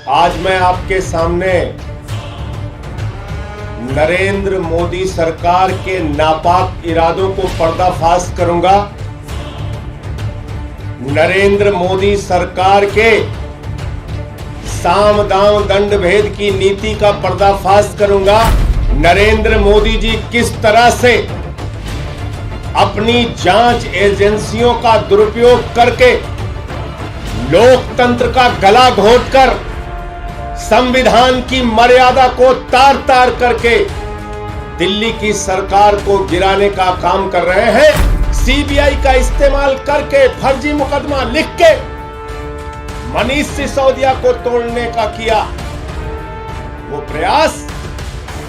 आज मैं आपके सामने नरेंद्र मोदी सरकार के नापाक इरादों को पर्दाफाश करूंगा। नरेंद्र मोदी सरकार के साम दाम दंड भेद की नीति का पर्दाफाश करूंगा। नरेंद्र मोदी जी किस तरह से अपनी जांच एजेंसियों का दुरुपयोग करके लोकतंत्र का गला घोटकर संविधान की मर्यादा को तार तार करके दिल्ली की सरकार को गिराने का काम कर रहे हैं। सीबीआई का इस्तेमाल करके फर्जी मुकदमा लिख के मनीष सिसोदिया को तोड़ने का किया वो प्रयास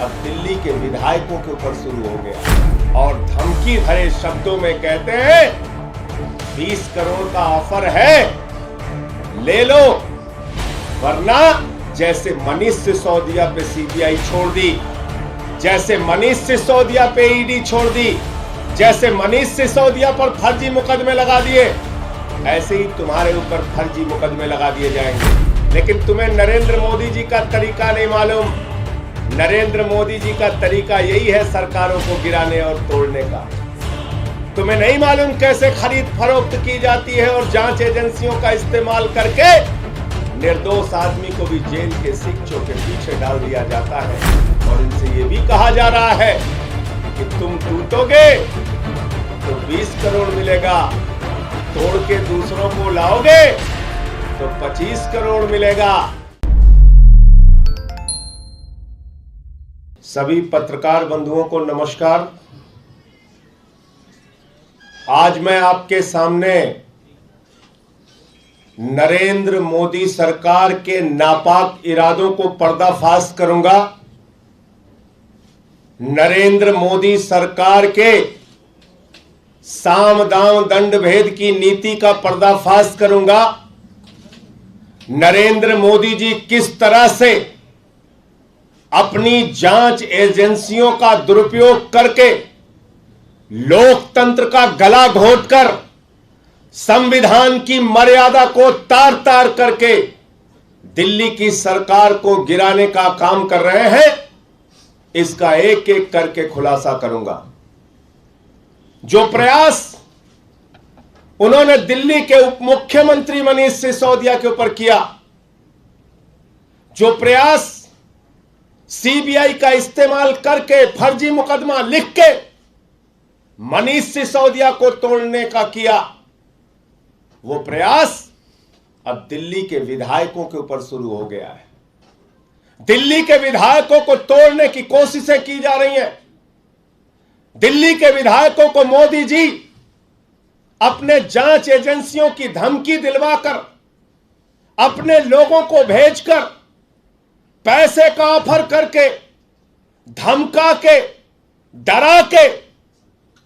अब दिल्ली के विधायकों के ऊपर शुरू हो गया और धमकी भरे शब्दों में कहते हैं 20 करोड़ का ऑफर है, ले लो, वरना जैसे मनीष सिसोदिया पे सीबीआई छोड़ दी, जैसे मनीष सिसोदिया पे ईडी छोड़ दी, जैसे मनीष सिसोदिया पर फर्जी मुकदमे लगा दिए, ऐसे ही तुम्हारे ऊपर फर्जी मुकदमे लगा दिए जाएंगे। लेकिन तुम्हें नरेंद्र मोदी जी का तरीका नहीं मालूम। नरेंद्र मोदी जी का तरीका यही है सरकारों को गिराने और तोड़ने का। तुम्हें नहीं मालूम कैसे खरीद फरोख्त की जाती है और जांच एजेंसियों का इस्तेमाल करके निर्दोष आदमी को भी जेल के शिक्षों के पीछे डाल दिया जाता है। और इनसे ये भी कहा जा रहा है कि तुम टूटोगे तो 20 करोड़ मिलेगा, तोड़ के दूसरों को लाओगे तो 25 करोड़ मिलेगा। सभी पत्रकार बंधुओं को नमस्कार। आज मैं आपके सामने नरेंद्र मोदी सरकार के नापाक इरादों को पर्दाफाश करूंगा। नरेंद्र मोदी सरकार के साम दाम दंड भेद की नीति का पर्दाफाश करूंगा। नरेंद्र मोदी जी किस तरह से अपनी जांच एजेंसियों का दुरुपयोग करके लोकतंत्र का गला घोटकर संविधान की मर्यादा को तार तार करके दिल्ली की सरकार को गिराने का काम कर रहे हैं, इसका एक एक करके खुलासा करूंगा। जो प्रयास उन्होंने दिल्ली के उप मुख्यमंत्री मनीष सिसोदिया के ऊपर किया, जो प्रयास सीबीआई का इस्तेमाल करके फर्जी मुकदमा लिख के मनीष सिसोदिया को तोड़ने का किया, वो प्रयास अब दिल्ली के विधायकों के ऊपर शुरू हो गया है। दिल्ली के विधायकों को तोड़ने की कोशिशें की जा रही हैं। दिल्ली के विधायकों को मोदी जी अपने जांच एजेंसियों की धमकी दिलवाकर, अपने लोगों को भेजकर, पैसे का ऑफर करके, धमका के, डरा के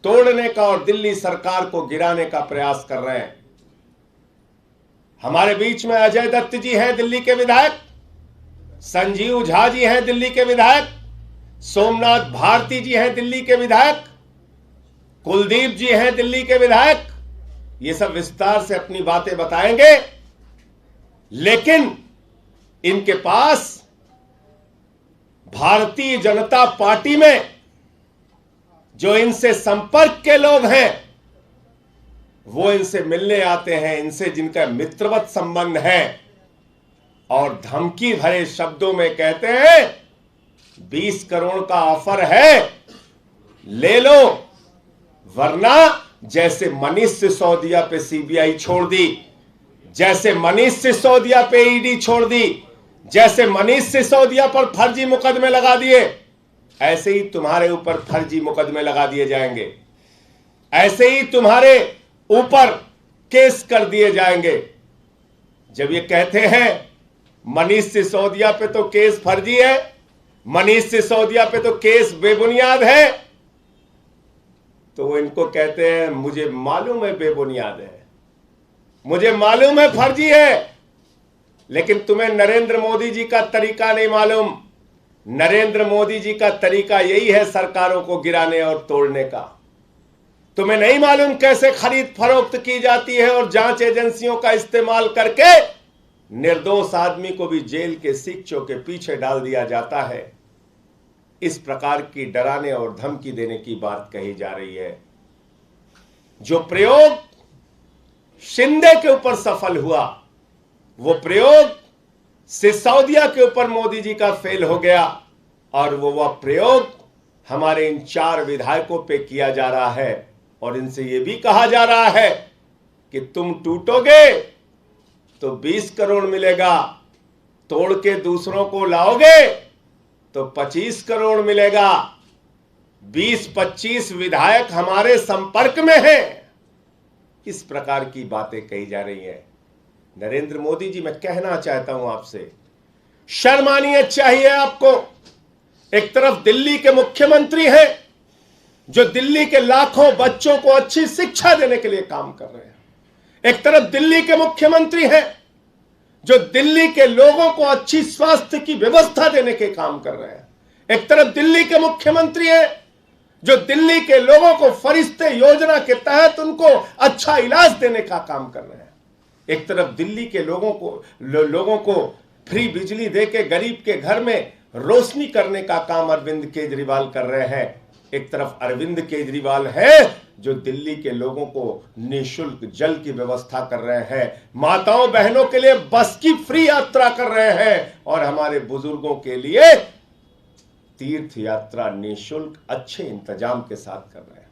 तोड़ने का और दिल्ली सरकार को गिराने का प्रयास कर रहे हैं। हमारे बीच में अजय दत्त जी हैं दिल्ली के विधायक, संजीव झा जी हैं दिल्ली के विधायक, सोमनाथ भारती जी हैं दिल्ली के विधायक, कुलदीप जी हैं दिल्ली के विधायक। ये सब विस्तार से अपनी बातें बताएंगे, लेकिन इनके पास भारतीय जनता पार्टी में जो इनसे संपर्क के लोग हैं वो इनसे मिलने आते हैं, इनसे जिनका मित्रवत संबंध है, और धमकी भरे शब्दों में कहते हैं 20 करोड़ का ऑफर है, ले लो, वरना जैसे मनीष सिसोदिया पे सीबीआई छोड़ दी, जैसे मनीष सिसोदिया पे ईडी छोड़ दी, जैसे मनीष सिसोदिया पर फर्जी मुकदमे लगा दिए, ऐसे ही तुम्हारे ऊपर फर्जी मुकदमे लगा दिए जाएंगे, ऐसे ही तुम्हारे ऊपर केस कर दिए जाएंगे। जब ये कहते हैं मनीष सिसोदिया पे तो केस फर्जी है, मनीष सिसोदिया पे तो केस बेबुनियाद है, तो वो इनको कहते हैं मुझे मालूम है बेबुनियाद है, मुझे मालूम है फर्जी है, लेकिन तुम्हें नरेंद्र मोदी जी का तरीका नहीं मालूम। नरेंद्र मोदी जी का तरीका यही है सरकारों को गिराने और तोड़ने का। तुम्हें नहीं मालूम कैसे खरीद फरोख्त की जाती है और जांच एजेंसियों का इस्तेमाल करके निर्दोष आदमी को भी जेल के शिक्षों के पीछे डाल दिया जाता है। इस प्रकार की डराने और धमकी देने की बात कही जा रही है। जो प्रयोग शिंदे के ऊपर सफल हुआ, वो प्रयोग सिसोदिया के ऊपर मोदी जी का फेल हो गया, और वह प्रयोग हमारे इन 4 विधायकों पे किया जा रहा है। और इनसे यह भी कहा जा रहा है कि तुम टूटोगे तो 20 करोड़ मिलेगा, तोड़ के दूसरों को लाओगे तो 25 करोड़ मिलेगा। 20-25 विधायक हमारे संपर्क में हैं। इस प्रकार की बातें कही जा रही हैं। नरेंद्र मोदी जी, मैं कहना चाहता हूं आपसे, शर्म आनी चाहिए आपको। एक तरफ दिल्ली के मुख्यमंत्री हैं जो दिल्ली के लाखों बच्चों को अच्छी शिक्षा देने के लिए काम कर रहे हैं। एक तरफ दिल्ली के मुख्यमंत्री हैं जो दिल्ली के लोगों को अच्छी स्वास्थ्य की व्यवस्था देने के काम कर रहे हैं। एक तरफ दिल्ली के मुख्यमंत्री हैं जो दिल्ली के लोगों को फरिश्ते योजना के तहत उनको अच्छा इलाज देने का काम कर रहे हैं। एक तरफ दिल्ली के लोगों को फ्री बिजली देके गरीब के घर में रोशनी करने का काम अरविंद केजरीवाल कर रहे हैं। एक तरफ अरविंद केजरीवाल है जो दिल्ली के लोगों को निःशुल्क जल की व्यवस्था कर रहे हैं, माताओं बहनों के लिए बस की फ्री यात्रा कर रहे हैं, और हमारे बुजुर्गों के लिए तीर्थ यात्रा निःशुल्क अच्छे इंतजाम के साथ कर रहे हैं।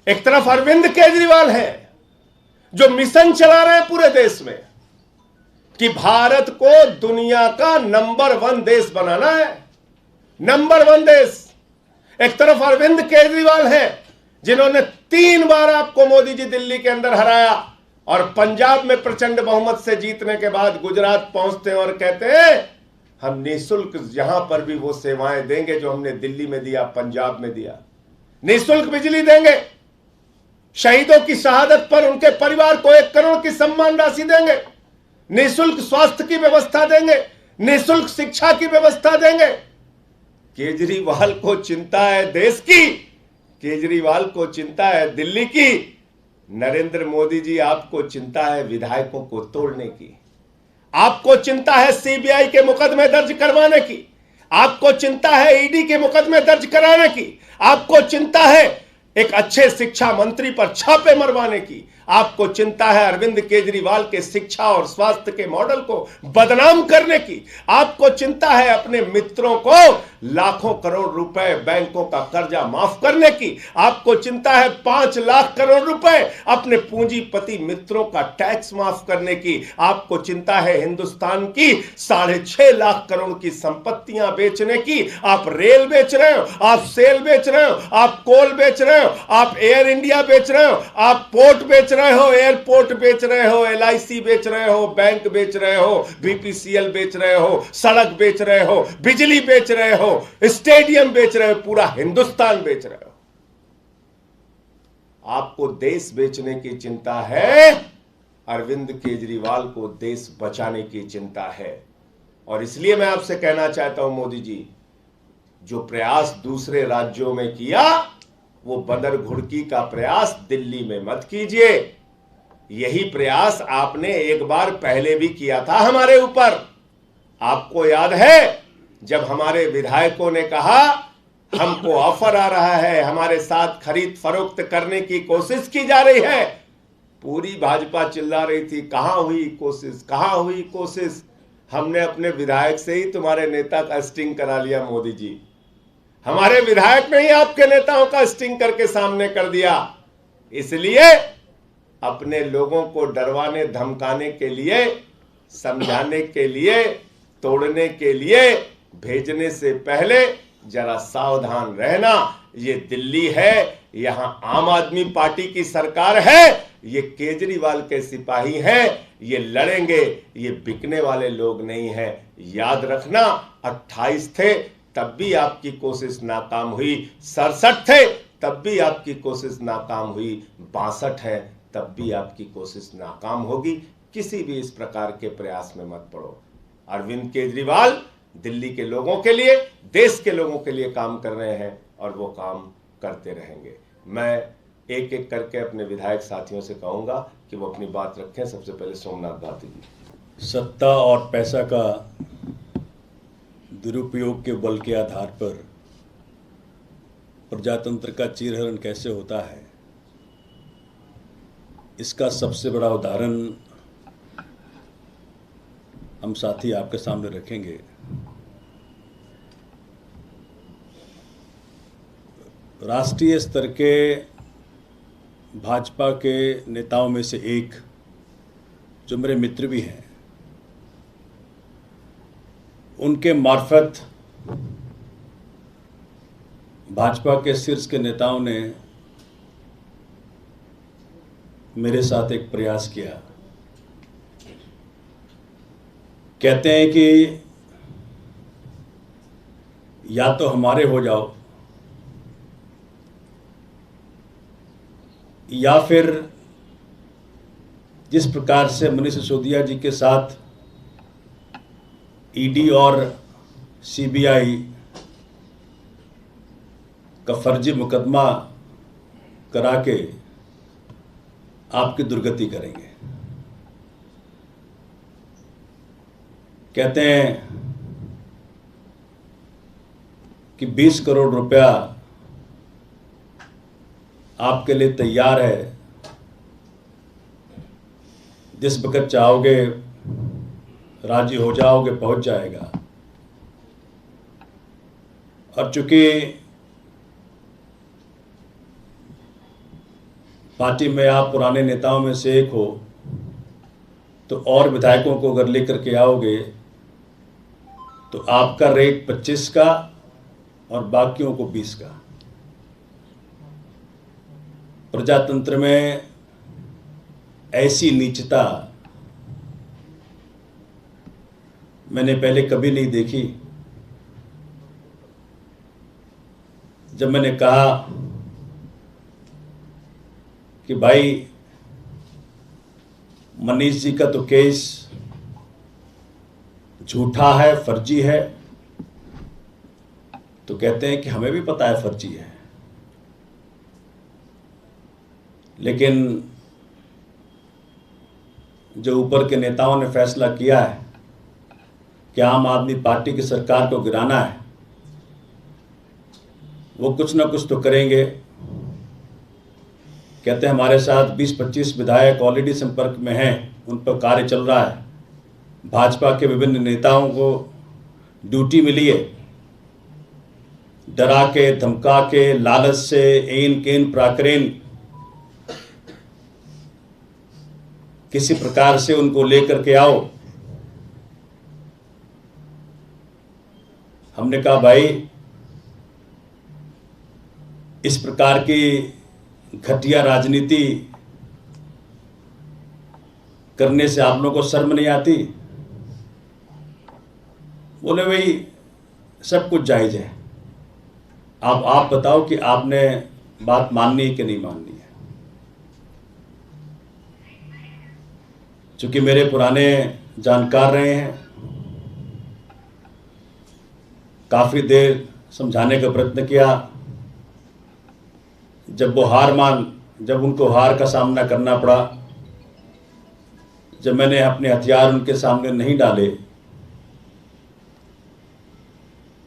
एक तरफ अरविंद केजरीवाल है जो मिशन चला रहे हैं पूरे देश में कि भारत को दुनिया का नंबर 1 देश बनाना है, नंबर 1 देश। एक तरफ अरविंद केजरीवाल है जिन्होंने 3 बार आपको मोदी जी दिल्ली के अंदर हराया, और पंजाब में प्रचंड बहुमत से जीतने के बाद गुजरात पहुंचते हैं और कहते हैं हम निःशुल्क यहां पर भी वो सेवाएं देंगे जो हमने दिल्ली में दिया, पंजाब में दिया। निःशुल्क बिजली देंगे, शहीदों की शहादत पर उनके परिवार को 1 करोड़ की सम्मान राशि देंगे, निःशुल्क स्वास्थ्य की व्यवस्था देंगे, निःशुल्क शिक्षा की व्यवस्था देंगे। केजरीवाल को चिंता है देश की, केजरीवाल को चिंता है दिल्ली की। नरेंद्र मोदी जी, आपको चिंता है विधायकों को तोड़ने की, आपको चिंता है सीबीआई के मुकदमे दर्ज करवाने की, आपको चिंता है ईडी के मुकदमे दर्ज कराने की, आपको चिंता है एक अच्छे शिक्षा मंत्री पर छापे मरवाने की, आपको चिंता है अरविंद केजरीवाल के शिक्षा और स्वास्थ्य के मॉडल को बदनाम करने की, आपको चिंता है अपने मित्रों को लाखों करोड़ रुपए बैंकों का कर्जा माफ करने की, आपको चिंता है 5 लाख करोड़ रुपए अपने पूंजीपति मित्रों का टैक्स माफ करने की, आपको चिंता है हिंदुस्तान की 6.5 लाख करोड़ की संपत्तियां बेचने की। आप रेल बेच रहे हो, आप सेल बेच रहे हो, आप कोल बेच रहे हो, आप एयर इंडिया बेच रहे हो, आप पोर्ट बेच रहे हो, एयरपोर्ट बेच रहे हो, LIC बेच रहे हो, बैंक बेच रहे हो, BPCL बेच रहे हो, सड़क बेच रहे हो, बिजली बेच रहे हो, स्टेडियम बेच रहे हो, पूरा हिंदुस्तान बेच रहे हो। आपको देश बेचने की चिंता है, अरविंद केजरीवाल को देश बचाने की चिंता है। और इसलिए मैं आपसे कहना चाहता हूं मोदी जी, जो प्रयास दूसरे राज्यों में किया वो बंदर घुड़की का प्रयास दिल्ली में मत कीजिए। यही प्रयास आपने एक बार पहले भी किया था हमारे ऊपर। आपको याद है जब हमारे विधायकों ने कहा हमको ऑफर आ रहा है, हमारे साथ खरीद फरोख्त करने की कोशिश की जा रही है, पूरी भाजपा चिल्ला रही थी कहां हुई कोशिश, कहां हुई कोशिश। हमने अपने विधायक से ही तुम्हारे नेता का स्टिंग करा लिया मोदी जी, हमारे विधायक ने ही आपके नेताओं का स्टिंग करके सामने कर दिया। इसलिए अपने लोगों को डरवाने धमकाने के लिए, समझाने के लिए, तोड़ने के लिए भेजने से पहले जरा सावधान रहना। ये दिल्ली है, यहां आम आदमी पार्टी की सरकार है, ये केजरीवाल के सिपाही हैं, ये लड़ेंगे, ये बिकने वाले लोग नहीं हैं। याद रखना 28 थे तब भी आपकी कोशिश नाकाम हुई, 67 थे तब भी आपकी कोशिश नाकाम हुई, 62 है तब भी आपकी कोशिश नाकाम होगी। किसी भी इस प्रकार के प्रयास में मत पड़ो। अरविंद केजरीवाल दिल्ली के लोगों के लिए, देश के लोगों के लिए काम कर रहे हैं और वो काम करते रहेंगे। मैं एक एक करके अपने विधायक साथियों से कहूंगा कि वो अपनी बात रखें। सबसे पहले सोमनाथ भारती जी। सत्ता और पैसा का दुरुपयोग के बल के आधार पर प्रजातंत्र का चीरहरण कैसे होता है, इसका सबसे बड़ा उदाहरण हम साथी आपके सामने रखेंगे। राष्ट्रीय स्तर के भाजपा के नेताओं में से एक, जो मेरे मित्र भी हैं, उनके मार्फत भाजपा के शीर्ष के नेताओं ने मेरे साथ एक प्रयास किया। कहते हैं कि या तो हमारे हो जाओ या फिर जिस प्रकार से मनीष सिसोदिया जी के साथ ईडी और सीबीआई का फर्जी मुकदमा करा के आपकी दुर्गति करेंगे। कहते हैं कि 20 करोड़ रुपया आपके लिए तैयार है, जिस वक्त चाहोगे राजी हो जाओगे, पहुंच जाएगा। और चूंकि पार्टी में आप पुराने नेताओं में से एक हो, तो और विधायकों को अगर लेकर के आओगे तो आपका रेट 25 का और बाकियों को 20 का। प्रजातंत्र में ऐसी नीचता मैंने पहले कभी नहीं देखी। जब मैंने कहा कि भाई मनीष जी का तो केस झूठा है, फर्जी है, तो कहते हैं कि हमें भी पता है फर्जी है, लेकिन जो ऊपर के नेताओं ने फैसला किया है कि आम आदमी पार्टी की सरकार को गिराना है, वो कुछ ना कुछ तो करेंगे। कहते हैं हमारे साथ 20-25 विधायक ऑलरेडी संपर्क में हैं, उन पर कार्य चल रहा है। भाजपा के विभिन्न नेताओं को ड्यूटी मिली है, डरा के, धमका के, लालच से, एन केन प्राकरेन किसी प्रकार से उनको लेकर के आओ। हमने कहा भाई इस प्रकार की घटिया राजनीति करने से आप लोगों को शर्म नहीं आती? बोले भाई सब कुछ जायज है, आप बताओ कि आपने बात माननी है कि नहीं माननी है। चूंकि मेरे पुराने जानकार रहे हैं, काफी देर समझाने का प्रयत्न किया। जब उनको हार का सामना करना पड़ा, जब मैंने अपने हथियार उनके सामने नहीं डाले,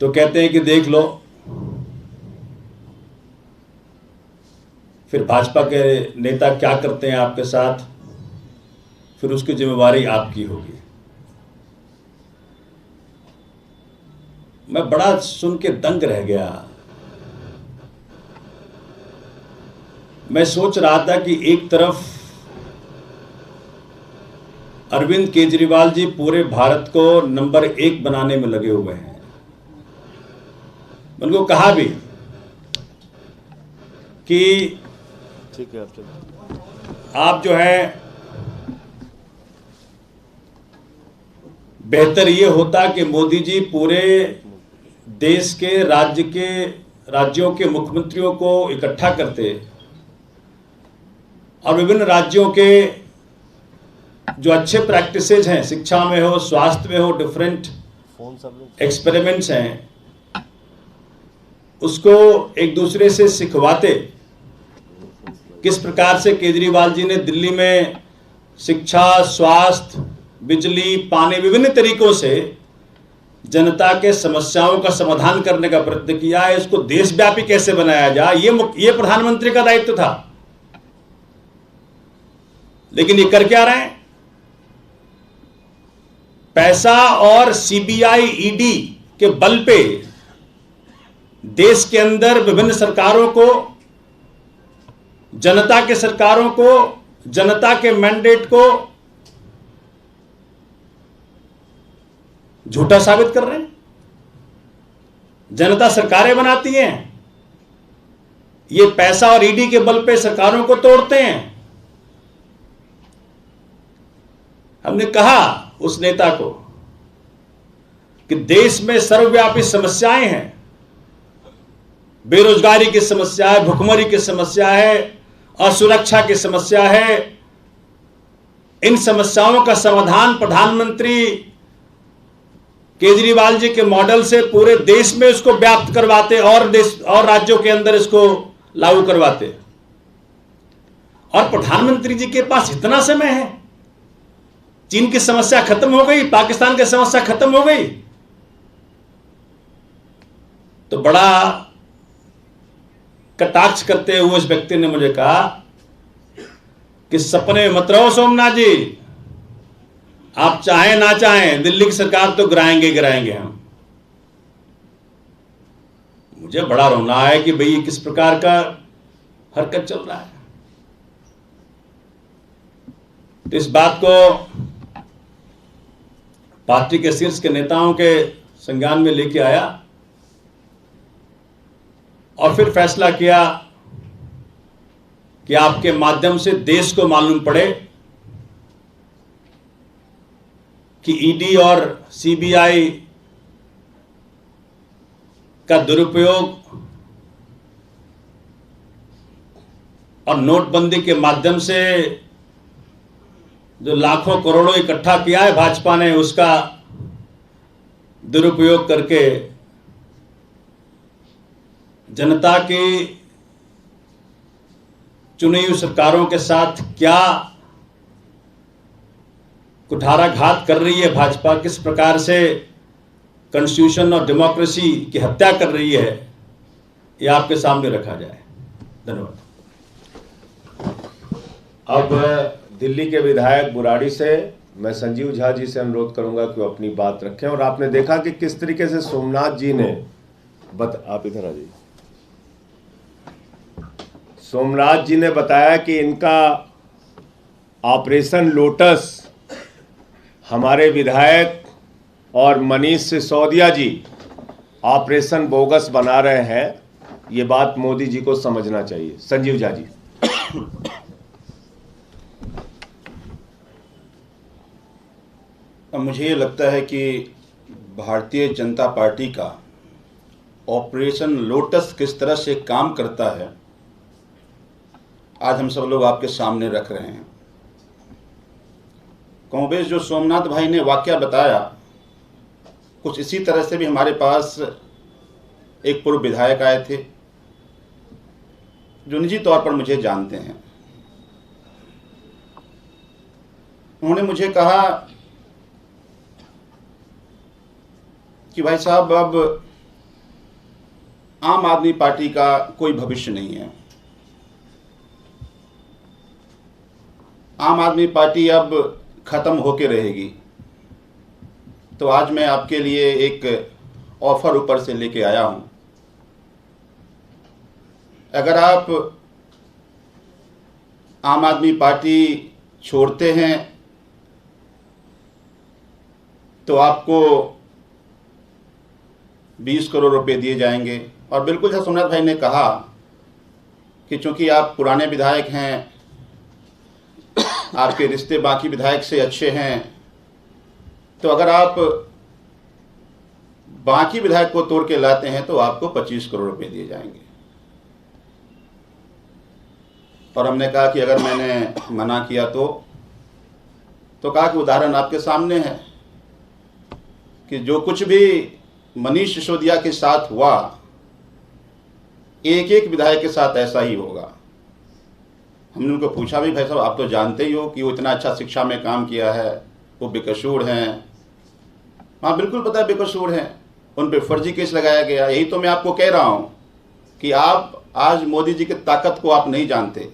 तो कहते हैं कि देख लो, फिर भाजपा के नेता क्या करते हैं आपके साथ, फिर उसकी जिम्मेवारी आपकी होगी। मैं बड़ा सुन के दंग रह गया। मैं सोच रहा था कि एक तरफ अरविंद केजरीवाल जी पूरे भारत को नंबर 1 बनाने में लगे हुए हैं। मैंने उनको कहा भी कि ठीक है, आप जो है बेहतर ये होता कि मोदी जी पूरे देश के राज्यों के मुख्यमंत्रियों को इकट्ठा करते और विभिन्न राज्यों के जो अच्छे प्रैक्टिसेज हैं, शिक्षा में हो, स्वास्थ्य में हो, डिफरेंट एक्सपेरिमेंट्स हैं, उसको एक दूसरे से सिखवाते। किस प्रकार से केजरीवाल जी ने दिल्ली में शिक्षा, स्वास्थ्य बिजली, पानी, विभिन्न तरीकों से जनता के समस्याओं का समाधान करने का प्रयत्न किया है। इसको देशव्यापी कैसे बनाया जाए, ये प्रधानमंत्री का दायित्व था। लेकिन ये कर क्या रहे हैं? पैसा और सीबीआई, ईडी के बल पे देश के अंदर विभिन्न सरकारों को, जनता के सरकारों को, जनता के मैंडेट को झूठा साबित कर रहे हैं। जनता सरकारें बनाती हैं, ये पैसा और ईडी के बल पे सरकारों को तोड़ते हैं। हमने कहा उस नेता को कि देश में सर्वव्यापी समस्याएं हैं, बेरोजगारी की समस्या है, भुखमरी की समस्या है, असुरक्षा की समस्या है। इन समस्याओं का समाधान प्रधानमंत्री केजरीवाल जी के मॉडल से पूरे देश में इसको व्याप्त करवाते और देश और राज्यों के अंदर इसको लागू करवाते। और प्रधानमंत्री जी के पास इतना समय है, चीन की समस्या खत्म हो गई, पाकिस्तान की समस्या खत्म हो गई, तो बड़ा कटाक्ष करते हुए उस व्यक्ति ने मुझे कहा कि सपने में मत रहो सोमनाथ जी, आप चाहें ना चाहें दिल्ली की सरकार तो गिराएंगे हम। मुझे बड़ा रोना है कि भाई किस प्रकार का हरकत चल रहा है। तो इस बात को पार्टी के शीर्ष के नेताओं के संज्ञान में लेके आया और फिर फैसला किया कि आपके माध्यम से देश को मालूम पड़े कि ईडी और सीबीआई का दुरुपयोग और नोटबंदी के माध्यम से जो लाखों करोड़ों इकट्ठा किया है भाजपा ने, उसका दुरुपयोग करके जनता की चुनी हुई सरकारों के साथ क्या कुठाराघात कर रही है भाजपा, किस प्रकार से कॉन्स्टिट्यूशन और डेमोक्रेसी की हत्या कर रही है, ये आपके सामने रखा जाए। धन्यवाद। अब दिल्ली के विधायक बुराड़ी से मैं संजीव झा जी से अनुरोध करूंगा कि वो अपनी बात रखें। और आपने देखा कि किस तरीके से सोमनाथ जी ने आप इधर आ जाइए। सोमनाथ जी ने बताया कि इनका ऑपरेशन लोटस हमारे विधायक और मनीष सिसोदिया जी ऑपरेशन बोगस बना रहे हैं। ये बात मोदी जी को समझना चाहिए। संजीव झा जी। मुझे ये लगता है कि भारतीय जनता पार्टी का ऑपरेशन लोटस किस तरह से काम करता है आज हम सब लोग आपके सामने रख रहे हैं। कमोबेश जो सोमनाथ भाई ने वाकया बताया, कुछ इसी तरह से भी हमारे पास एक पूर्व विधायक आए थे जो निजी तौर पर मुझे जानते हैं। उन्होंने मुझे कहा कि भाई साहब, अब आम आदमी पार्टी का कोई भविष्य नहीं है, आम आदमी पार्टी अब खत्म होके रहेगी। तो आज मैं आपके लिए एक ऑफर ऊपर से लेके आया हूं। अगर आप आम आदमी पार्टी छोड़ते हैं तो आपको 20 करोड़ रुपए दिए जाएंगे। और बिल्कुल जैसा सोमनाथ भाई ने कहा कि चूंकि आप पुराने विधायक हैं, आपके रिश्ते बाकी विधायक से अच्छे हैं, तो अगर आप बाकी विधायक को तोड़ के लाते हैं तो आपको 25 करोड़ रुपए दिए जाएंगे। और हमने कहा कि अगर मैंने मना किया तो कहा कि उदाहरण आपके सामने है कि जो कुछ भी मनीष सिसोदिया के साथ हुआ, एक एक विधायक के साथ ऐसा ही होगा। हमने उनको पूछा भी, भाई साहब आप तो जानते ही हो कि वो इतना अच्छा शिक्षा में काम किया है, वो बेकसूर हैं। हाँ बिल्कुल पता है बेकसूर हैं, उन पे फर्जी केस लगाया गया। यही तो मैं आपको कह रहा हूँ कि आप आज मोदी जी की ताकत को आप नहीं जानते।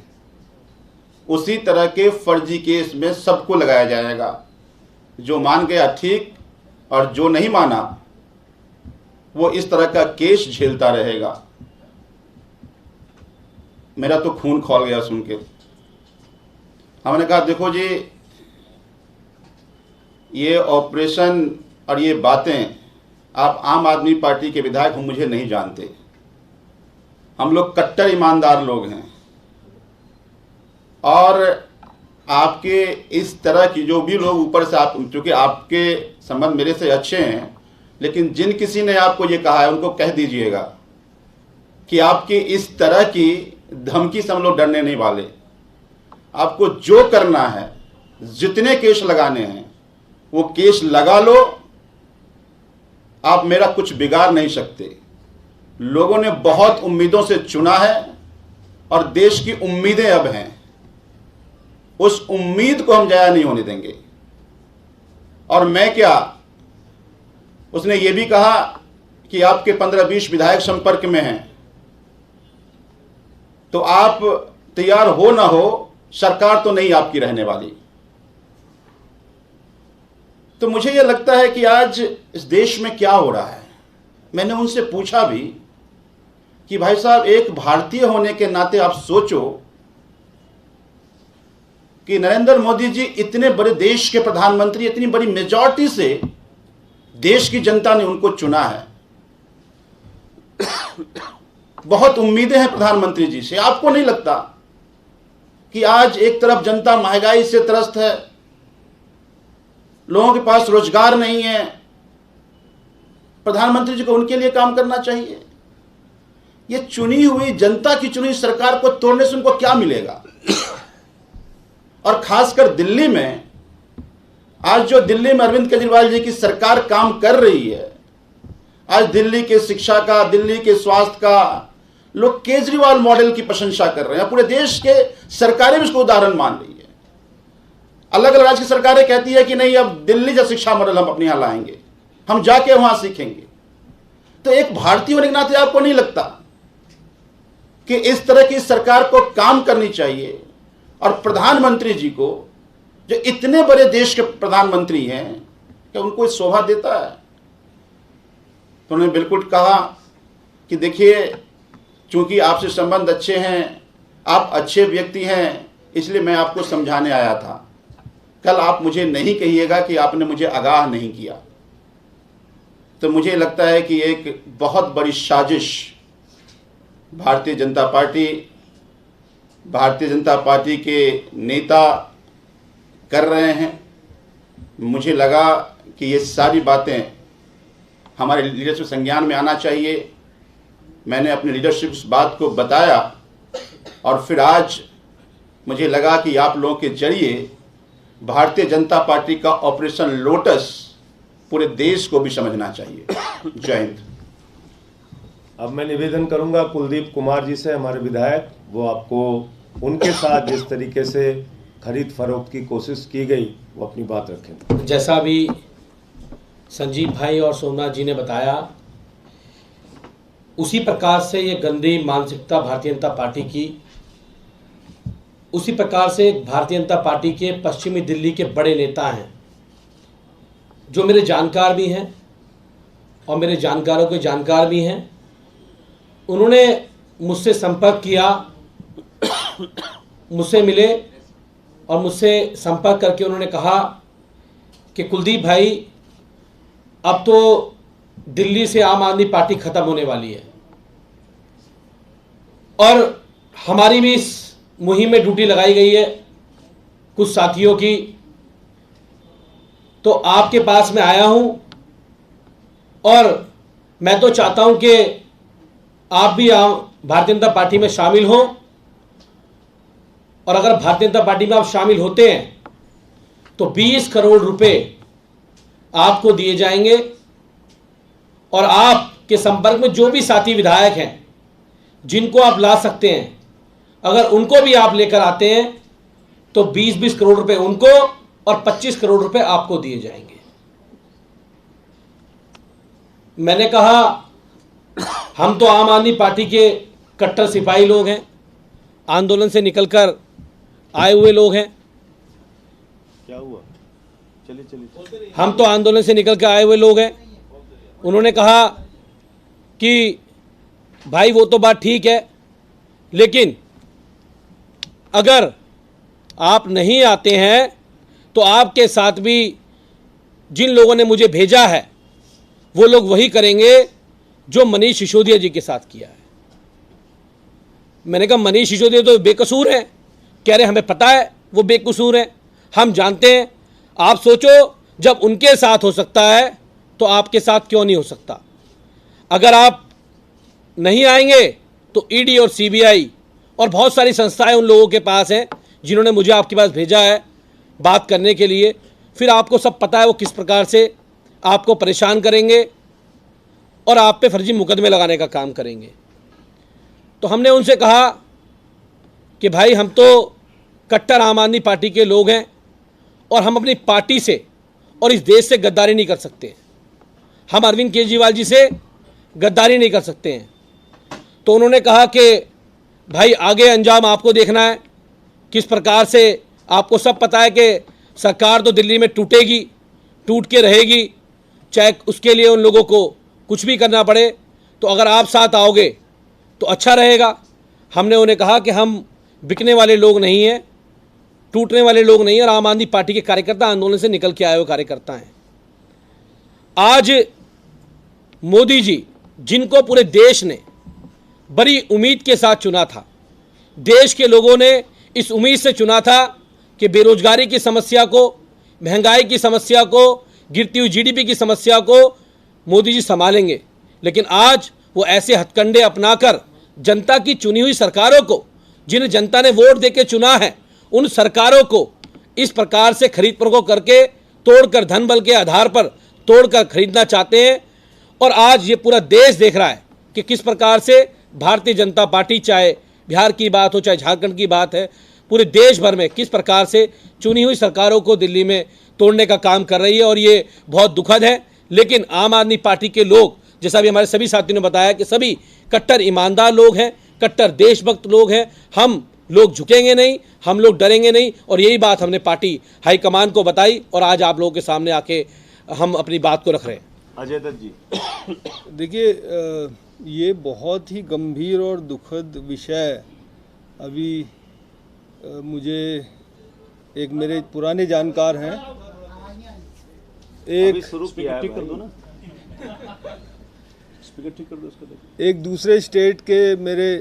उसी तरह के फर्जी केस में सबको लगाया जाएगा। जो मान गया ठीक, और जो नहीं माना वो इस तरह का केस झेलता रहेगा। मेरा तो खून खौल गया सुन के। हमने कहा देखो जी, ये ऑपरेशन और ये बातें, आप आम आदमी पार्टी के विधायक हम मुझे नहीं जानते। हम लोग कट्टर ईमानदार लोग हैं, और आपके इस तरह की जो भी लोग ऊपर से, आप चूँकि आपके संबंध मेरे से अच्छे हैं, लेकिन जिन किसी ने आपको ये कहा है उनको कह दीजिएगा कि आपकी इस तरह की धमकी से हम लोग डरने नहीं वाले। आपको जो करना है, जितने केस लगाने हैं वो केस लगा लो, आप मेरा कुछ बिगाड़ नहीं सकते। लोगों ने बहुत उम्मीदों से चुना है और देश की उम्मीदें अब हैं, उस उम्मीद को हम जाया नहीं होने देंगे। और मैं क्या, उसने ये भी कहा कि आपके 15-20 विधायक संपर्क में हैं, तो आप तैयार हो ना हो, सरकार तो नहीं आपकी रहने वाली। तो मुझे यह लगता है कि आज इस देश में क्या हो रहा है। मैंने उनसे पूछा भी कि भाई साहब, एक भारतीय होने के नाते आप सोचो कि नरेंद्र मोदी जी इतने बड़े देश के प्रधानमंत्री, इतनी बड़ी मेजॉरिटी से देश की जनता ने उनको चुना है। बहुत उम्मीदें हैं प्रधानमंत्री जी से। आपको नहीं लगता कि आज एक तरफ जनता महंगाई से त्रस्त है, लोगों के पास रोजगार नहीं है, प्रधानमंत्री जी को उनके लिए काम करना चाहिए। ये चुनी हुई जनता की चुनी सरकार को तोड़ने से उनको क्या मिलेगा। और खासकर दिल्ली में, आज जो दिल्ली में अरविंद केजरीवाल जी की सरकार काम कर रही है, आज दिल्ली के शिक्षा का, दिल्ली के स्वास्थ्य का, लोग केजरीवाल मॉडल की प्रशंसा कर रहे हैं। पूरे देश के सरकारें भी इसको उदाहरण मान रही है। अलग अलग राज्य की सरकारें कहती है कि नहीं, अब दिल्ली जैसा शिक्षा मॉडल हम अपने यहां लाएंगे, हम जाके वहां सीखेंगे। तो एक भारतीय होने के नाते आपको नहीं लगता कि इस तरह की सरकार को काम करनी चाहिए? और प्रधानमंत्री जी को, जो इतने बड़े देश के प्रधानमंत्री हैं, क्या उनको इस शोभा देता है? तो उन्होंने बिल्कुल कहा कि देखिए, चूंकि आपसे संबंध अच्छे हैं, आप अच्छे व्यक्ति हैं, इसलिए मैं आपको समझाने आया था। कल आप मुझे नहीं कहिएगा कि आपने मुझे आगाह नहीं किया। तो मुझे लगता है कि एक बहुत बड़ी साजिश भारतीय जनता पार्टी के नेता कर रहे हैं। मुझे लगा कि ये सारी बातें हमारे लीडरशिप संज्ञान में आना चाहिए। मैंने अपने लीडरशिप उस बात को बताया, और फिर आज मुझे लगा कि आप लोगों के जरिए भारतीय जनता पार्टी का ऑपरेशन लोटस पूरे देश को भी समझना चाहिए। जय हिंद। अब मैं निवेदन करूंगा कुलदीप कुमार जी से, हमारे विधायक, वो आपको उनके साथ जिस तरीके से खरीद फरोख्त की कोशिश की गई वो अपनी बात रखें। जैसा भी संजीव भाई और सोमनाथ जी ने बताया, उसी प्रकार से ये गंदी मानसिकता भारतीय जनता पार्टी की, उसी प्रकार से भारतीय जनता पार्टी के पश्चिमी दिल्ली के बड़े नेता हैं, जो मेरे जानकार भी हैं और मेरे जानकारों के जानकार भी हैं। उन्होंने मुझसे संपर्क किया, मुझसे मिले और मुझसे संपर्क करके उन्होंने कहा कि कुलदीप भाई, अब तो दिल्ली से आम आदमी पार्टी खत्म होने वाली है और हमारी भी इस मुहिम में ड्यूटी लगाई गई है कुछ साथियों की। तो आपके पास में आया हूं और मैं तो चाहता हूं कि आप भी भारतीय जनता पार्टी में शामिल हों, और अगर भारतीय जनता पार्टी में आप शामिल होते हैं तो 20 करोड़ रुपए आपको दिए जाएंगे, और आपके संपर्क में जो भी साथी विधायक हैं जिनको आप ला सकते हैं, अगर उनको भी आप लेकर आते हैं तो 20-20 करोड़ रुपए उनको और 25 करोड़ रुपए आपको दिए जाएंगे। मैंने कहा हम तो आम आदमी पार्टी के कट्टर सिपाही लोग हैं, आंदोलन से निकलकर आए हुए लोग हैं। क्या हुआ? चलिए चलिए। हम तो आंदोलन से निकल कर आए हुए लोग हैं। उन्होंने कहा कि भाई वो तो बात ठीक है, लेकिन अगर आप नहीं आते हैं तो आपके साथ भी जिन लोगों ने मुझे भेजा है वो लोग वही करेंगे जो मनीष सिसोदिया जी के साथ किया है। मैंने कहा मनीष सिसोदिया तो बेकसूर हैं। कह रहे हमें पता है वो बेकसूर हैं, हम जानते हैं। आप सोचो जब उनके साथ हो सकता है तो आपके साथ क्यों नहीं हो सकता। अगर आप नहीं आएंगे तो ईडी और सीबीआई और बहुत सारी संस्थाएं उन लोगों के पास हैं जिन्होंने मुझे आपके पास भेजा है बात करने के लिए। फिर आपको सब पता है वो किस प्रकार से आपको परेशान करेंगे और आप पे फर्जी मुकदमे लगाने का काम करेंगे। तो हमने उनसे कहा कि भाई हम तो कट्टर आम आदमी पार्टी के लोग हैं और हम अपनी पार्टी से और इस देश से गद्दारी नहीं कर सकते। हम अरविंद केजरीवाल जी से गद्दारी नहीं कर सकते हैं। तो उन्होंने कहा कि भाई आगे अंजाम आपको देखना है, किस प्रकार से आपको सब पता है कि सरकार तो दिल्ली में टूटेगी, टूट के रहेगी, चाहे उसके लिए उन लोगों को कुछ भी करना पड़े। तो अगर आप साथ आओगे तो अच्छा रहेगा। हमने उन्हें कहा कि हम बिकने वाले लोग नहीं हैं, टूटने वाले लोग नहीं हैं, और आम आदमी पार्टी के कार्यकर्ता आंदोलन से निकल के आए हुए कार्यकर्ता हैं। आज मोदी जी जिनको पूरे देश ने बड़ी उम्मीद के साथ चुना था, देश के लोगों ने इस उम्मीद से चुना था कि बेरोजगारी की समस्या को, महंगाई की समस्या को, गिरती हुई जीडीपी की समस्या को मोदी जी संभालेंगे। लेकिन आज वो ऐसे हथकंडे अपनाकर जनता की चुनी हुई सरकारों को, जिन्हें जनता ने वोट देके चुना है, उन सरकारों को इस प्रकार से खरीद फरोख्त करके, तोड़कर, धन बल के आधार पर तोड़कर खरीदना चाहते हैं। और आज ये पूरा देश देख रहा है कि किस प्रकार से भारतीय जनता पार्टी, चाहे बिहार की बात हो चाहे झारखंड की बात है, पूरे देश भर में किस प्रकार से चुनी हुई सरकारों को दिल्ली में तोड़ने का काम कर रही है। और ये बहुत दुखद है। लेकिन आम आदमी पार्टी के लोग, जैसा भी हमारे सभी साथियों ने बताया कि सभी कट्टर ईमानदार लोग हैं, कट्टर देशभक्त लोग हैं। हम लोग झुकेंगे नहीं, हम लोग डरेंगे नहीं। और यही बात हमने पार्टी हाईकमान को बताई और आज आप लोगों के सामने आके हम अपनी बात को रख रहे हैं। अजय दत्त जी, देखिए, ये बहुत ही गंभीर और दुखद विषय अभी मुझे एक मेरे पुराने जानकार हैं, एक शुरू किया है, ठीक कर दो ना, स्पीकर ठीक कर दो उसको। देखो, एक दूसरे स्टेट के मेरे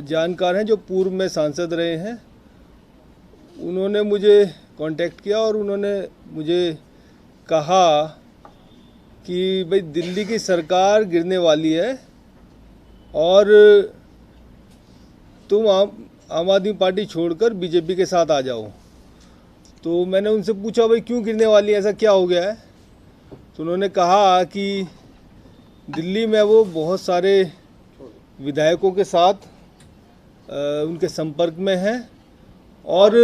जानकार हैं जो पूर्व में सांसद रहे हैं। उन्होंने मुझे कांटेक्ट किया और उन्होंने मुझे कहा कि भाई दिल्ली की सरकार गिरने वाली है और तुम आम आदमी पार्टी छोड़कर बीजेपी के साथ आ जाओ। तो मैंने उनसे पूछा भाई क्यों गिरने वाली है, ऐसा क्या हो गया है। तो उन्होंने कहा कि दिल्ली में वो बहुत सारे विधायकों के साथ उनके संपर्क में हैं और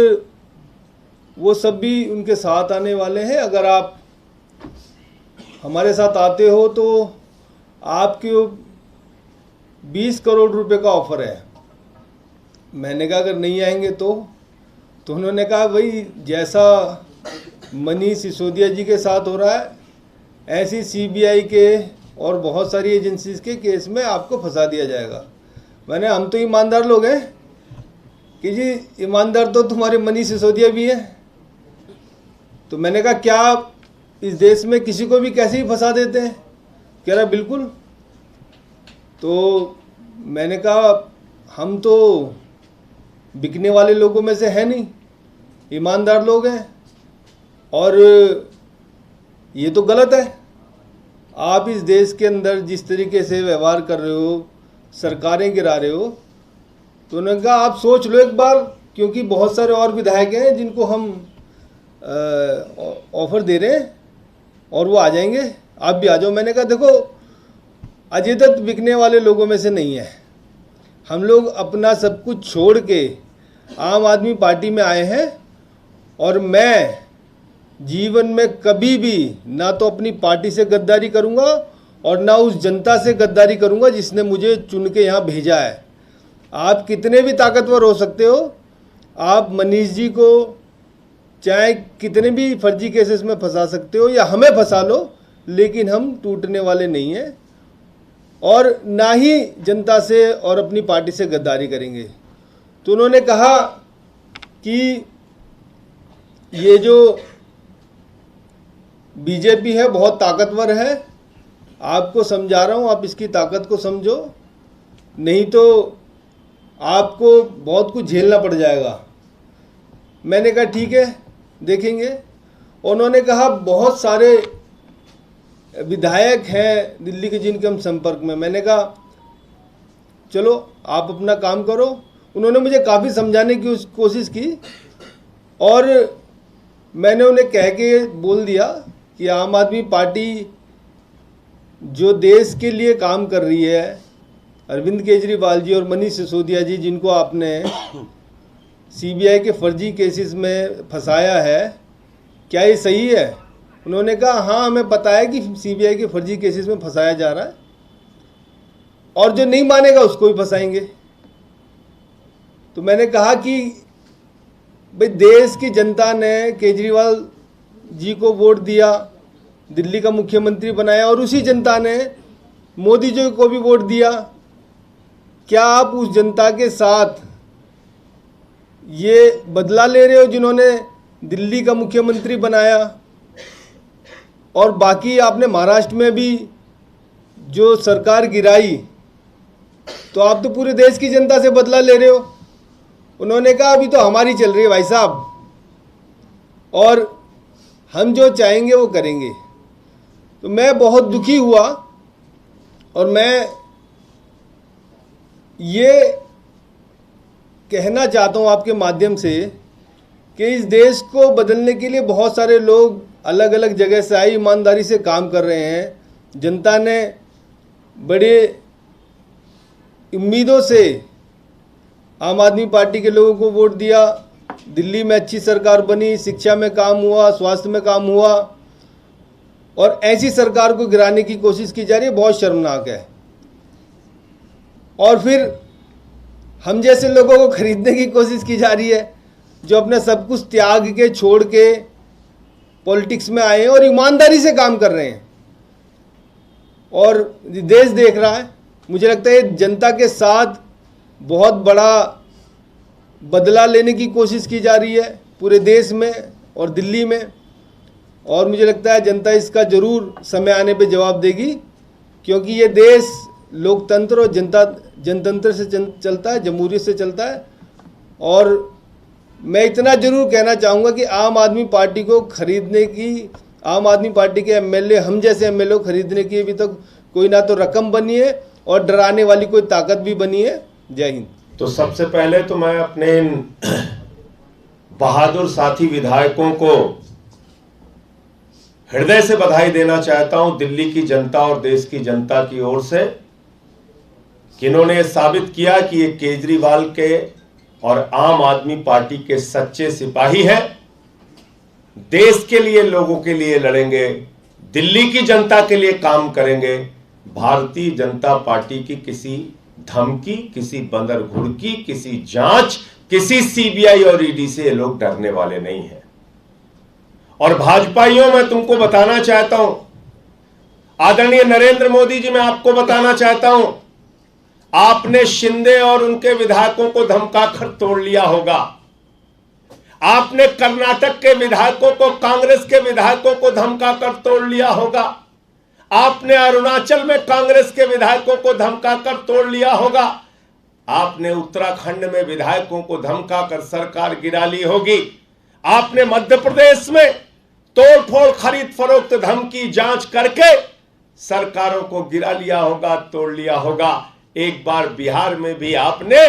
वो सब भी उनके साथ आने वाले हैं। अगर आप हमारे साथ आते हो तो आपके 20 करोड़ रुपए का ऑफर है। मैंने कहा अगर नहीं आएंगे तो उन्होंने कहा भाई जैसा मनीष सिसोदिया जी के साथ हो रहा है, ऐसी सीबीआई के और बहुत सारी एजेंसीज के केस में आपको फंसा दिया जाएगा। मैंने हम तो ईमानदार लोग हैं कि जी, ईमानदार तो तुम्हारे मनीष सिसोदिया भी है। तो मैंने कहा क्या इस देश में किसी को भी कैसे ही फंसा देते हैं। कह रहा बिल्कुल। तो मैंने कहा हम तो बिकने वाले लोगों में से है नहीं, ईमानदार लोग हैं और ये तो गलत है। आप इस देश के अंदर जिस तरीके से व्यवहार कर रहे हो, सरकारें गिरा रहे हो, तो उन्होंने कहा आप सोच लो एक बार, क्योंकि बहुत सारे और विधायक हैं जिनको हम ऑफर दे रहे हैं और वो आ जाएंगे, आप भी आ जाओ। मैंने कहा देखो, अजय दत्त बिकने वाले लोगों में से नहीं है। हम लोग अपना सब कुछ छोड़ के आम आदमी पार्टी में आए हैं और मैं जीवन में कभी भी ना तो अपनी पार्टी से गद्दारी करूंगा और ना उस जनता से गद्दारी करूंगा जिसने मुझे चुन के यहाँ भेजा है। आप कितने भी ताकतवर हो सकते हो, आप मनीष जी को चाहे कितने भी फर्जी केसेस में फंसा सकते हो या हमें फंसा लो, लेकिन हम टूटने वाले नहीं हैं और ना ही जनता से और अपनी पार्टी से गद्दारी करेंगे। तो उन्होंने कहा कि ये जो बीजेपी है बहुत ताकतवर है, आपको समझा रहा हूँ, आप इसकी ताकत को समझो, नहीं तो आपको बहुत कुछ झेलना पड़ जाएगा। मैंने कहा ठीक है, देखेंगे। उन्होंने कहा बहुत सारे विधायक हैं दिल्ली के जिनके हम संपर्क में। मैंने कहा चलो आप अपना काम करो। उन्होंने मुझे काफ़ी समझाने की कोशिश की और मैंने उन्हें कह के बोल दिया कि आम आदमी पार्टी जो देश के लिए काम कर रही है, अरविंद केजरीवाल जी और मनीष सिसोदिया जी जिनको आपने सीबीआई के फर्जी केसेस में फंसाया है, क्या ये सही है? उन्होंने कहा हाँ हमें पता है कि सीबीआई के फर्जी केसेस में फंसाया जा रहा है और जो नहीं मानेगा उसको भी फंसाएंगे। तो मैंने कहा कि भाई देश की जनता ने केजरीवाल जी को वोट दिया, दिल्ली का मुख्यमंत्री बनाया और उसी जनता ने मोदी जी को भी वोट दिया। क्या आप उस जनता के साथ ये बदला ले रहे हो जिन्होंने दिल्ली का मुख्यमंत्री बनाया? और बाकी आपने महाराष्ट्र में भी जो सरकार गिराई, तो आप तो पूरे देश की जनता से बदला ले रहे हो। उन्होंने कहा अभी तो हमारी चल रही है भाई साहब, और हम जो चाहेंगे वो करेंगे। तो मैं बहुत दुखी हुआ और मैं ये कहना चाहता हूँ आपके माध्यम से कि इस देश को बदलने के लिए बहुत सारे लोग अलग अलग जगह से आए, ईमानदारी से काम कर रहे हैं। जनता ने बड़े उम्मीदों से आम आदमी पार्टी के लोगों को वोट दिया। दिल्ली में अच्छी सरकार बनी, शिक्षा में काम हुआ, स्वास्थ्य में काम हुआ, और ऐसी सरकार को गिराने की कोशिश की जा रही है, बहुत शर्मनाक है। और फिर हम जैसे लोगों को खरीदने की कोशिश की जा रही है जो अपने सब कुछ त्याग के छोड़ के पॉलिटिक्स में आए हैं और ईमानदारी से काम कर रहे हैं और देश देख रहा है। मुझे लगता है जनता के साथ बहुत बड़ा बदला लेने की कोशिश की जा रही है पूरे देश में और दिल्ली में, और मुझे लगता है जनता इसका ज़रूर समय आने पे जवाब देगी, क्योंकि ये देश लोकतंत्र और जनतंत्र से चलता है, जमहूरियत से चलता है। और मैं इतना ज़रूर कहना चाहूँगा कि आम आदमी पार्टी को खरीदने की, आम आदमी पार्टी के एमएलए, हम जैसे एमएलए को खरीदने की अभी तक कोई ना तो रकम बनी है और डराने वाली कोई ताकत भी बनी है। जय हिंद। तो सबसे पहले तो मैं अपने इन बहादुर साथी विधायकों को हृदय से बधाई देना चाहता हूं, दिल्ली की जनता और देश की जनता की ओर से, कि इन्होंने साबित किया कि ये केजरीवाल के और आम आदमी पार्टी के सच्चे सिपाही हैं। देश के लिए, लोगों के लिए लड़ेंगे, दिल्ली की जनता के लिए काम करेंगे। भारतीय जनता पार्टी की किसी धमकी, किसी बंदर घुड़की, किसी जांच, किसी सीबीआई और ईडी से ये लोग डरने वाले नहीं हैं। और भाजपाइयों, मैं तुमको बताना चाहता हूं, आदरणीय नरेंद्र मोदी जी, मैं आपको बताना चाहता हूं, आपने शिंदे और उनके विधायकों को धमकाकर तोड़ लिया होगा। आपने कर्नाटक के विधायकों को, कांग्रेस के विधायकों को धमकाकर तोड़ लिया होगा। आपने अरुणाचल में कांग्रेस के विधायकों को धमकाकर तोड़ लिया होगा। आपने उत्तराखंड में विधायकों को धमकाकर सरकार गिरा ली होगी। आपने मध्य प्रदेश में तोड़फोड़, खरीद फरोख्त, धमकी, जांच करके सरकारों को गिरा लिया होगा, तोड़ लिया होगा। एक बार बिहार में भी आपने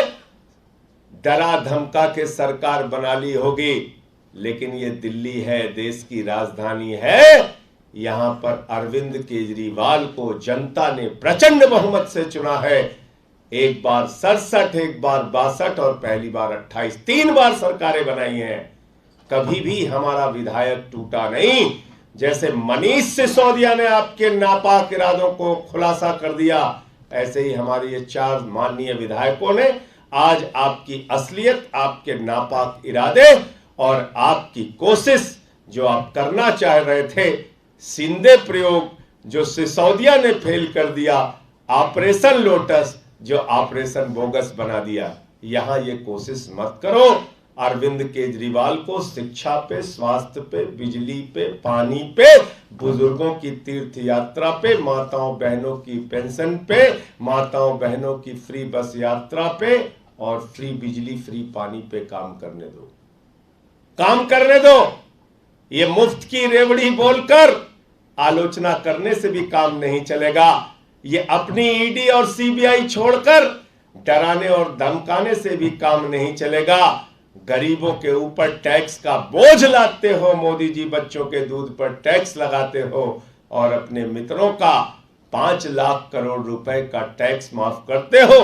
डरा धमका के सरकार बना ली होगी। लेकिन ये दिल्ली है, देश की राजधानी है। यहां पर अरविंद केजरीवाल को जनता ने प्रचंड बहुमत से चुना है। एक बार 67, एक बार 62 और पहली बार 28, 3 बार सरकारें बनाई हैं। कभी भी हमारा विधायक टूटा नहीं। जैसे मनीष सिसोदिया ने आपके नापाक इरादों को खुलासा कर दिया, ऐसे ही हमारे ये 4 माननीय विधायकों ने आज आपकी असलियत, आपके नापाक इरादे और आपकी कोशिश जो आप करना चाह रहे थे, सिंधे प्रयोग जो सिसोदिया ने फेल कर दिया, ऑपरेशन लोटस जो ऑपरेशन बोगस बना दिया, यहां ये कोशिश मत करो। अरविंद केजरीवाल को शिक्षा पे, स्वास्थ्य पे, बिजली पे, पानी पे, बुजुर्गों की तीर्थ यात्रा पे, माताओं बहनों की पेंशन पे, माताओं बहनों की फ्री बस यात्रा पे और फ्री बिजली, फ्री पानी पे काम करने दो, काम करने दो। ये मुफ्त की रेवड़ी बोलकर आलोचना करने से भी काम नहीं चलेगा। ये अपनी ईडी और सीबीआई छोड़कर डराने और धमकाने से भी काम नहीं चलेगा। गरीबों के ऊपर टैक्स का बोझ लाते हो मोदी जी, बच्चों के दूध पर टैक्स लगाते हो और अपने मित्रों का 5 लाख करोड़ रुपए का टैक्स माफ करते हो,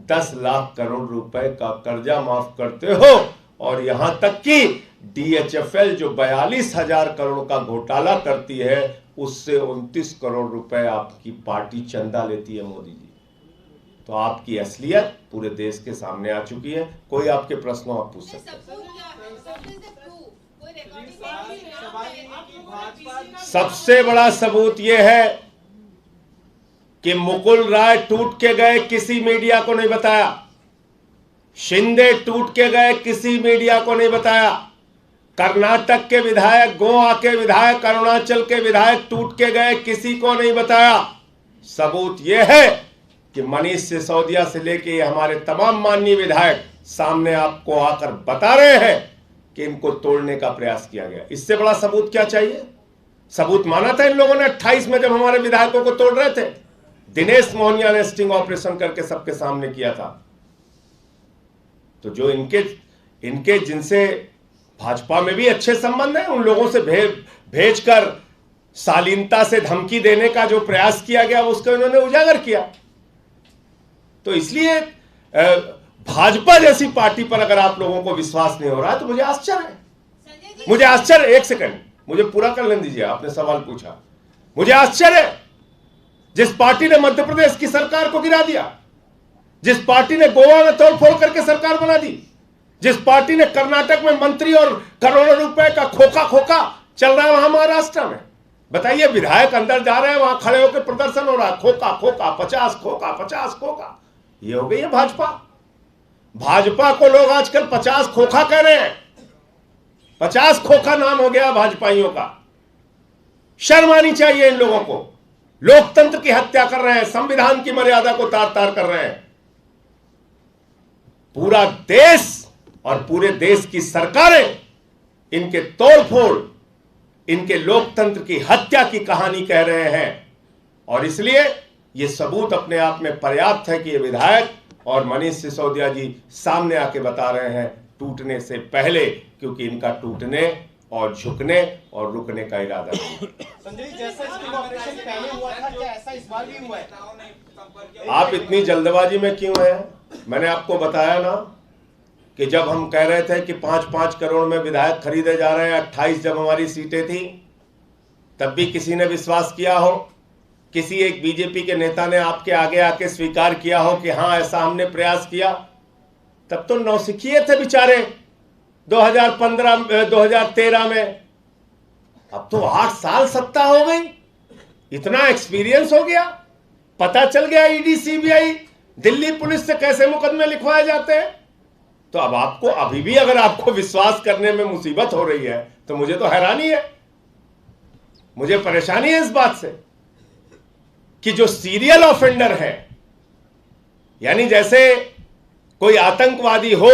10 लाख करोड़ रुपए का कर्जा माफ करते हो और यहां तक कि DHFL जो 42,000 करोड़ का घोटाला करती है, उससे 29 करोड़ रुपए आपकी पार्टी चंदा लेती है मोदी जी। तो आपकी असलियत पूरे देश के सामने आ चुकी है। कोई आपके प्रश्नों आप पूछ सकते हैं। सबसे बड़ा सबूत यह है कि मुकुल राय टूट के गए, किसी मीडिया को नहीं बताया। शिंदे टूट के गए, किसी मीडिया को नहीं बताया। कर्नाटक के विधायक, गोवा के विधायक, अरुणाचल के विधायक टूट के गए, किसी को नहीं बताया। सबूत यह है कि मनीष सिसोदिया से लेके हमारे तमाम माननीय विधायक सामने आपको आकर बता रहे हैं कि इनको तोड़ने का प्रयास किया गया। इससे बड़ा सबूत क्या चाहिए? सबूत माना था इन लोगों ने 28 में जब हमारे विधायकों को तोड़ रहे थे। दिनेश मोहनिया ने स्टिंग ऑपरेशन करके सबके सामने किया था। तो जो इनके जिनसे भाजपा में भी अच्छे संबंध है, उन लोगों से भेजकर शालीनता से धमकी देने का जो प्रयास किया गया उसको इन्होंने उजागर किया। तो इसलिए भाजपा जैसी पार्टी पर अगर आप लोगों को विश्वास नहीं हो रहा है तो मुझे आश्चर्य है। मुझे आश्चर्य, एक सेकंड मुझे पूरा कर लेने दीजिए, आपने सवाल पूछा। मुझे आश्चर्य है जिस पार्टी ने मध्य प्रदेश की सरकार को गिरा दिया, जिस पार्टी ने गोवा में तोड़फोड़ करके सरकार बना दी, जिस पार्टी ने कर्नाटक में मंत्री और करोड़ों रुपए का खोखा चल रहा है वहां महाराष्ट्र में। बताइए, विधायक अंदर जा रहे हैं, वहां खड़े होकर प्रदर्शन हो रहा है, खोखा 50 खोखा। ये हो गई है भाजपा। भाजपा को लोग आजकल 50 खोखा कह रहे हैं। 50 खोखा नाम हो गया भाजपाइयों का। शर्म आनी चाहिए इन लोगों को। लोकतंत्र की हत्या कर रहे हैं, संविधान की मर्यादा को तार-तार कर रहे हैं। पूरा देश और पूरे देश की सरकारें इनके तोड़फोड़, इनके लोकतंत्र की हत्या की कहानी कह रहे हैं। और इसलिए यह सबूत अपने आप में पर्याप्त है कि ये विधायक और मनीष सिसोदिया जी सामने आके बता रहे हैं टूटने से पहले, क्योंकि इनका टूटने और झुकने और रुकने का इरादा नहीं। संजय जी, जैसा स्टिंग ऑपरेशन पहले हुआ था, क्या ऐसा इस बार भी हुआ है? आप इतनी जल्दबाजी में क्यों हैं? मैंने आपको बताया ना कि जब हम कह रहे थे कि 5-5 करोड़ में विधायक खरीदे जा रहे हैं, 28 जब हमारी सीटें थी, तब भी किसी ने विश्वास किया हो? किसी एक बीजेपी के नेता ने आपके आगे आके स्वीकार किया हो कि हाँ ऐसा हमने प्रयास किया? तब तो नौसिखिए थे बेचारे 2013 में। अब तो 8 साल सत्ता हो गई, इतना एक्सपीरियंस हो गया, पता चल गया ईडी सीबीआई दिल्ली पुलिस से कैसे मुकदमे लिखवाए जाते हैं। तो अब आपको अभी भी अगर आपको विश्वास करने में मुसीबत हो रही है तो मुझे तो हैरानी है, मुझे परेशानी है इस बात से कि जो सीरियल ऑफेंडर है, यानी जैसे कोई आतंकवादी हो,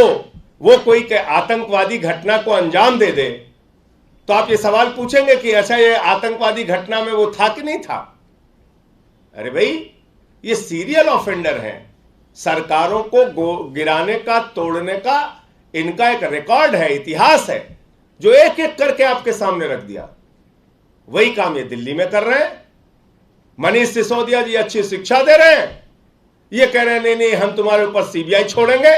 वो कोई आतंकवादी घटना को अंजाम दे दे, तो आप ये सवाल पूछेंगे कि अच्छा ये आतंकवादी घटना में वो था कि नहीं था? अरे भाई, ये सीरियल ऑफेंडर हैं। सरकारों को गिराने का, तोड़ने का इनका एक रिकॉर्ड है, इतिहास है, जो एक एक करके आपके सामने रख दिया। वही काम ये दिल्ली में कर रहे हैं। मनीष सिसोदिया जी अच्छी शिक्षा दे रहे हैं, ये कह रहे हैं नहीं हम तुम्हारे ऊपर सीबीआई छोड़ेंगे।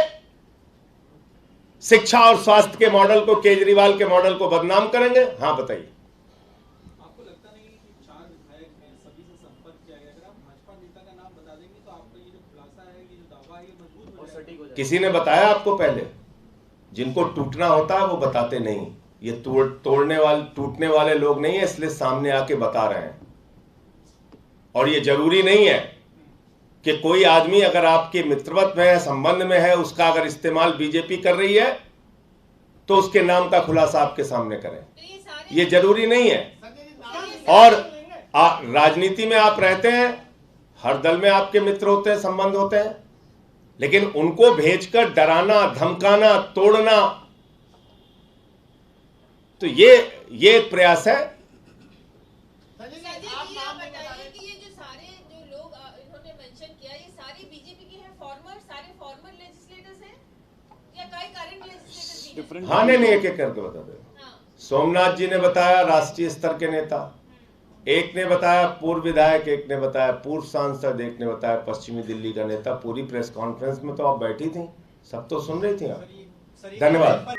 शिक्षा और स्वास्थ्य के मॉडल को, केजरीवाल के मॉडल को बदनाम करेंगे? हाँ बताइए। आपको लगता नहीं कि 4 विधायक हैं, सभी से संपर्क किया गया? अगर आप भाजपा नेता का नाम बता देंगे तो आपका ये जो खुलासा है, ये जो दावा है, ये मजबूत हो जाएगा। किसी ने बताया आपको पहले? जिनको टूटना होता है वो बताते नहीं। ये टूटने वाले लोग नहीं है, इसलिए सामने आके बता रहे हैं। और ये जरूरी नहीं है कि कोई आदमी अगर आपके मित्रवत में है, संबंध में है, उसका अगर इस्तेमाल बीजेपी कर रही है तो उसके नाम का खुलासा आपके सामने करें। ये जरूरी नहीं है। और राजनीति में आप रहते हैं, हर दल में आपके मित्र होते हैं, संबंध होते हैं, लेकिन उनको भेजकर डराना, धमकाना, तोड़ना, तो ये एक प्रयास है। हाँ नहीं, एक एक करके बता दे। सोमनाथ जी ने बताया राष्ट्रीय स्तर के नेता, एक ने बताया पूर्व विधायक, एक ने बताया पूर्व सांसद, एक ने बताया पश्चिमी दिल्ली का नेता। पूरी प्रेस कॉन्फ्रेंस में तो आप बैठी थी, सब तो सुन रही थी आप। धन्यवाद।